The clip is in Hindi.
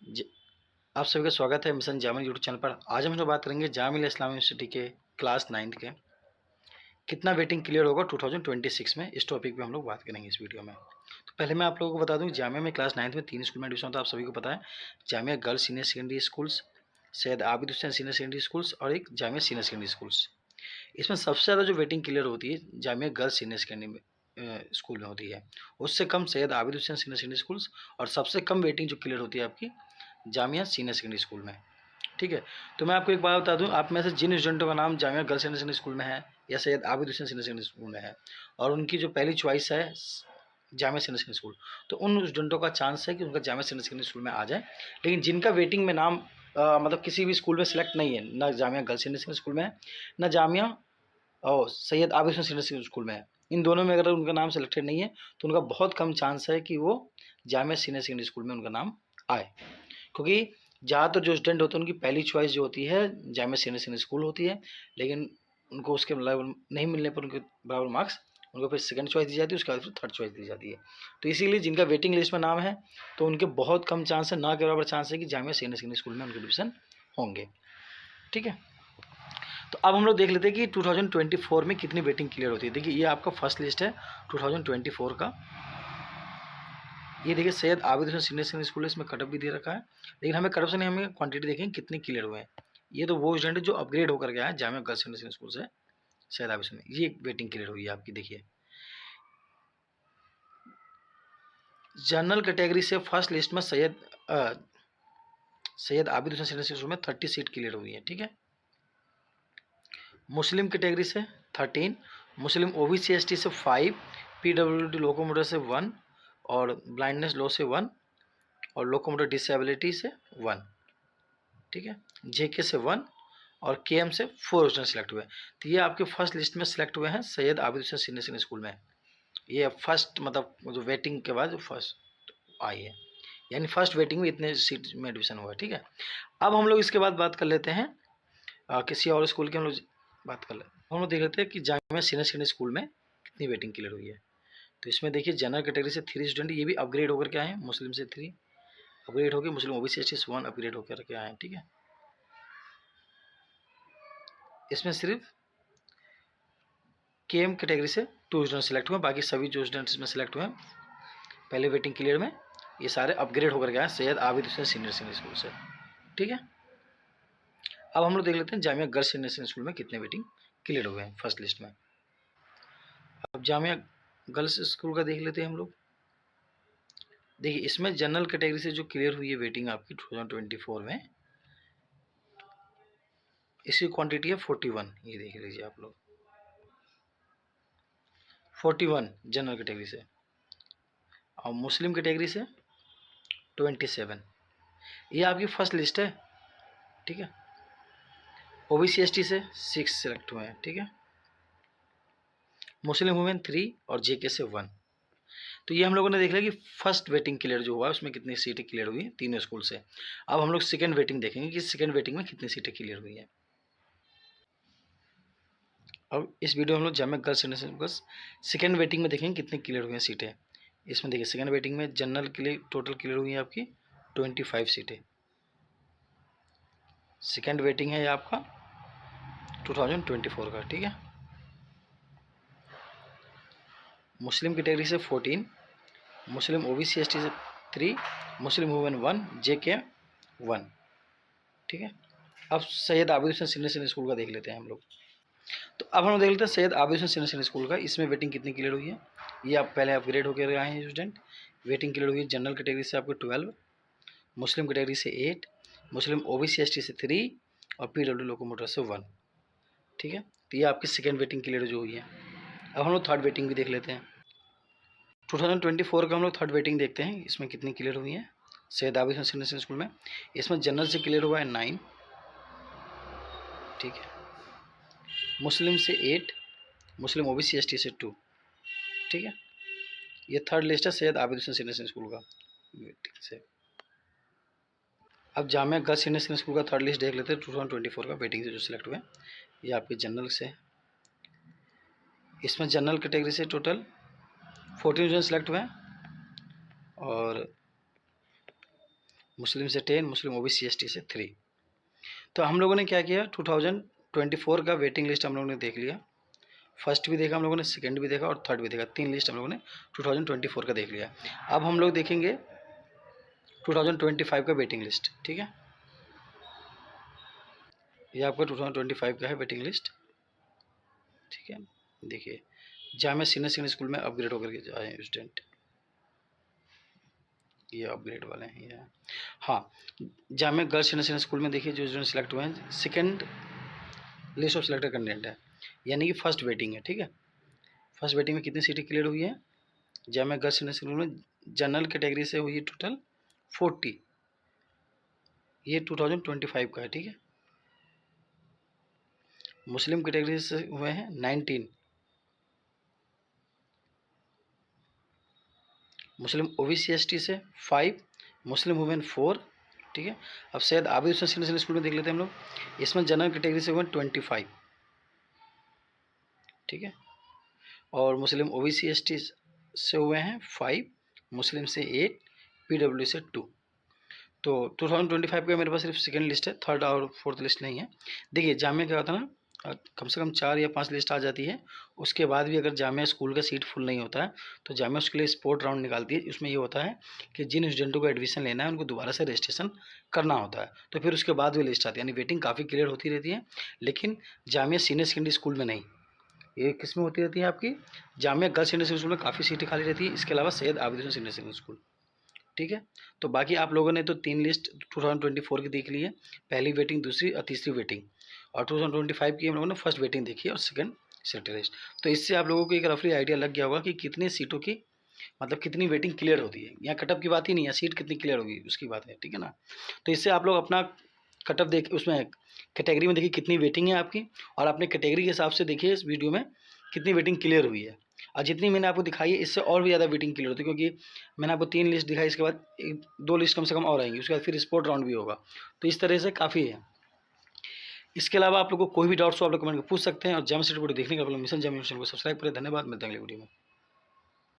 जी, आप सभी का स्वागत है मिशन जामिल यूट्यूब चैनल पर। आज हम लोग बात करेंगे जामिल इस्लाम यूनिवर्सिटी के क्लास 9th के कितना वेटिंग क्लियर होगा 2026 में। इस टॉपिक पे हम लोग बात करेंगे इस वीडियो में। तो पहले मैं आप लोगों को बता दूं, जामिया में क्लास 9th में 3 स्कूल में एडमिशन होता है। आप सभी को पता है, Jamia girls senior secondary schools, Syed Abid Hussain senior secondary schools और एक जामिया सीनियर सेकेंडरी स्कूल्स। इसमें सबसे ज़्यादा जो वेटिंग क्लियर होती है Jamia girls senior secondary school में होती है। उससे कम Syed Abid Hussain senior secondary schools, और सबसे कम वेटिंग जो क्लियर होती है आपकी जामिया सीनियर सेकेंडरी स्कूल में। ठीक है। तो मैं आपको एक बात बता दूं, आप में से जिन स्टूडेंटों का नाम Jamia girls senior secondary school में है या Syed Abid Hussain senior secondary school में है और उनकी जो पहली चॉइस है जामिया सीनियर सेकेंडरी स्कूल, तो उन स्टूडेंटों का चांस है कि उनका जामिया सीनियर सेकेंडरी स्कूल में आ जाए। लेकिन जिनका वेटिंग में नाम मतलब किसी भी स्कूल में सिलेक्ट नहीं है, ना Jamia girls senior secondary school में है, ना जामिया और Syed Abid Hussain senior secondary school में है, इन दोनों में अगर उनका नाम सेलेक्टेड नहीं है तो उनका बहुत कम चांस है कि वो जामिया सीनियर सेकेंडरी स्कूल में उनका नाम आए। क्योंकि ज़्यादातर जो स्टूडेंट होते हैं उनकी पहली चॉइस जो होती है जामिया सीनियर सेकेंडरी स्कूल होती है, लेकिन उनको उसके बराबर नहीं मिलने पर उनके बराबर मार्क्स उनको फिर सेकंड चॉइस दी जाती है, उसके बाद फिर थर्ड चॉइस दी जाती है। तो इसीलिए जिनका वेटिंग लिस्ट में नाम है तो उनके बहुत कम चांस है, ना के बराबर चांस है कि जामिया सीनियर सेकेंडरी स्कूल में उनके एडमिशन होंगे। ठीक है। तो अब हम लोग देख लेते हैं कि 2024 में कितनी वेटिंग क्लियर होती है। देखिए ये आपका फर्स्ट लिस्ट है 2024 का। ये देखिए Syed Abid Hussain senior secondary school है, इसमें कटअप भी दे रखा है, लेकिन हमें कटअप से नहीं, हमें क्वांटिटी देखेंगे कितने क्लियर हुए हैं। ये तो वो स्टूडेंट जो अपग्रेड होकर गया है Jamia girls senior secondary school से सैयद आबिद हुसैन, ये वेटिंग क्लियर हुई है आपकी। देखिए जनरल कैटेगरी से फर्स्ट लिस्ट में Syed Abid Hussain senior secondary school में 30 सीट क्लियर हुई है। ठीक है। मुस्लिम कैटेगरी से 13, मुस्लिम ओबीसी एसटी से 5, पीडब्ल्यूडी लोकोमोटर से 1 और ब्लाइंडनेस लॉ से 1 और लोकोमोटर डिसेबिलिटी से 1। ठीक है। जेके से 1 और केएम से 4 स्टूडेंट सेलेक्ट हुए। तो ये आपके फर्स्ट लिस्ट में सेलेक्ट हुए हैं Syed Abid Hussain senior secondary school में। ये फर्स्ट मतलब जो वेटिंग के बाद फर्स्ट आई है, यानी फर्स्ट वेटिंग में इतने सीट में एडमिशन हुआ है। ठीक है। अब हम लोग इसके बाद बात कर लेते हैं किसी और स्कूल की हम लोग बात कर लेते हैं। हम लोग देख लेते हैं कि जामिया सीनियर सेकेंडरी स्कूल में कितनी वेटिंग क्लियर हुई है। तो इसमें देखिए जनरल कैटेगरी से 3 स्टूडेंट, ये भी अपग्रेड होकर के आए हैं। मुस्लिम से 3 अपग्रेड होकर, मुस्लिम ओबीसी एसटी से 1 अपग्रेड होकर के आए हैं। ठीक है। इसमें सिर्फ केएम कैटेगरी से 2 स्टूडेंट सेलेक्ट हुए, बाकी सभी जो स्टूडेंट्स इसमें सेलेक्ट हुए हैं पहले वेटिंग क्लियर में, ये सारे अपग्रेड होकर गए हैं Syed Abid Hussain senior secondary school से। ठीक है। अब हम लोग देख लेते हैं Jamia girls senior secondary school में कितने वेटिंग क्लियर हुए हैं फर्स्ट लिस्ट में। अब जामिया गर्ल्स स्कूल का देख लेते हैं हम लोग। देखिए इसमें जनरल कैटेगरी से जो क्लियर हुई है वेटिंग आपकी 2024 में, इसकी क्वांटिटी है 41। ये देख लीजिए आप लोग, 41 जनरल कैटेगरी से, और मुस्लिम कैटेगरी से 27। ये आपकी फर्स्ट लिस्ट है। ठीक है। ओबीसी एसटी से 6 सेलेक्ट हुए हैं। ठीक है। मुस्लिम वुमेन 3 और जेके से 1। तो ये हम लोगों ने देख लिया कि फर्स्ट वेटिंग क्लियर जो हुआ है उसमें कितनी सीटें क्लियर हुई हैं तीनों स्कूल से। अब हम लोग सेकंड वेटिंग देखेंगे कि सेकंड वेटिंग में कितनी सीटें क्लियर हुई हैं। अब इस वीडियो में हम लोग Jamia girls senior second waiting में देखेंगे कितनी क्लियर हुई हैं सीटें। इसमें देखिए सेकंड वेटिंग में जनरल के लिए टोटल क्लियर हुई है आपकी 25 सीटें। सेकंड वेटिंग है ये आपका 2024 का। ठीक है। मुस्लिम कैटेगरी से 14, मुस्लिम ओबीसी एसटी से 3, मुस्लिम वुमेन 1, जेके 1। ठीक है। अब Syed Abid Hussain senior secondary school का देख लेते हैं हम लोग। तो अब हम देख लेते हैं Syed Abid Hussain senior secondary school का, इसमें वेटिंग कितनी क्लियर हुई है। ये आप पहले अपग्रेड होकर आए हैं स्टूडेंट। वेटिंग क्लियर हुई है जनरल कैटेगरी से आपको 12, मुस्लिम कैटेगरी से 8, मुस्लिम ओबीसी एसटी से 3 और पीडब्ल्यू लोकोमोटर से 1। ठीक है। तो ये आपकी सेकेंड वेटिंग क्लियर जो हुई है। अब हम लोग थर्ड वेटिंग भी देख लेते हैं। 2024 का हम लोग थर्ड वेटिंग देखते हैं, इसमें कितनी क्लियर हुई है Syed Abid Hussain senior secondary school में। इसमें जनरल से क्लियर हुआ है 9। ठीक है। मुस्लिम से 8, मुस्लिम ओबीसी एसटी से 2। ठीक है। ये थर्ड लिस्ट है Syed Abid Hussain senior secondary school का वेटिंग से। अब Jamia girls senior secondary school का थर्ड लिस्ट देख लेते हैं 2024 का वेटिंग से जो सिलेक्ट हुए। ये आपके जनरल से, इसमें जनरल कैटेगरी से टोटल 14 स्टूडेंट सेलेक्ट हुए हैं और मुस्लिम से 10, मुस्लिम ओबीसी एसटी से 3। तो हम लोगों ने क्या किया, 2024 का वेटिंग लिस्ट हम लोगों ने देख लिया। फर्स्ट भी देखा हम लोगों ने, सेकंड भी देखा और थर्ड भी देखा, 3 लिस्ट हम लोगों ने 2024 का देख लिया। अब हम लोग देखेंगे 2025 का वेटिंग लिस्ट। ठीक है, ये आपका 2025 का है वेटिंग लिस्ट। ठीक है, देखिए जामिया सीनियर सेकेंडरी स्कूल में अपग्रेड होकर के आए स्टूडेंट, ये अपग्रेड वाले हैं ये। हाँ, Jamia girls senior secondary school में देखिए जो स्टूडेंट सेलेक्ट हुए हैं, second list of selected candidate है, यानी कि फर्स्ट वेटिंग है। ठीक है, फर्स्ट वेटिंग में कितनी सीटें क्लियर हुई है जामिया गर्ल्स सीनियर स्कूल में? जनरल कैटेगरी से हुई है टोटल 40, ये 2025 का है। ठीक है, मुस्लिम कैटेगरी से हुए हैं 19, मुस्लिम ओबीसी एसटी से 5, मुस्लिम वुमेन 4। ठीक है, अब Syed Abid Hussain senior secondary school में देख लेते हैं हम लोग, इसमें जनरल कैटेगरी से हुए 25। ठीक है, और मुस्लिम ओबीसी एसटी से हुए हैं 5, मुस्लिम से 8, पीडब्ल्यू से 2। तो 2025 का मेरे पास सिर्फ सेकेंड लिस्ट है, थर्ड और फोर्थ लिस्ट नहीं है। देखिए जामिया क्या होता है ना, कम से कम 4 या 5 लिस्ट आ जाती है, उसके बाद भी अगर जामिया स्कूल का सीट फुल नहीं होता है तो जामिया उसके लिए स्पोर्ट राउंड निकालती है। उसमें ये होता है कि जिन स्टूडेंटों को एडमिशन लेना है उनको दोबारा से रजिस्ट्रेशन करना होता है, तो फिर उसके बाद भी लिस्ट आती है, यानी वेटिंग काफ़ी क्लियर होती रहती है। लेकिन जामिया सीनियर सेकेंडरी स्कूल में नहीं, ये किस में होती रहती है आपकी, Jamia girls senior secondary school में काफ़ी सीटें खाली रहती है, इसके अलावा Syed Abid Hussain senior secondary school. ठीक है, तो बाकी आप लोगों ने तो 3 लिस्ट 2024 की देख ली है, पहली वेटिंग, दूसरी और तीसरी वेटिंग, और 2025 की हम लोगों ने फर्स्ट वेटिंग देखी है और सेकंड सिलेक्टेड लिस्ट। तो इससे आप लोगों को एक रफली आइडिया लग गया होगा कि कितनी सीटों की मतलब कितनी वेटिंग क्लियर होती है। यहाँ कटअप की बात ही नहीं है, सीट कितनी क्लियर होगी उसकी बात है। ठीक है ना, तो इससे आप लोग अपना कटअप देख, उसमें कैटेगरी में देखिए कितनी वेटिंग है आपकी, और अपने कैटेगरी के हिसाब से देखिए इस वीडियो में कितनी वेटिंग क्लियर हुई है। और जितनी मैंने आपको दिखाई है इससे और भी ज़्यादा वेटिंग क्लियर होती है, क्योंकि मैंने आपको 3 लिस्ट दिखाई, इसके बाद 2 लिस्ट कम से कम और आएंगी, उसके बाद फिर स्पोर्ट राउंड भी होगा। तो इस तरह से काफ़ी है। इसके अलावा आप लोग को कोई भी डाउट्स हो आप लोग कमेंट में पूछ सकते हैं, और जैम स्टडी वीडियो देखने के लिए मिशन जैम चैनल को सब्सक्राइब करें। धन्यवाद, मिलते हैं अगले वीडियो में।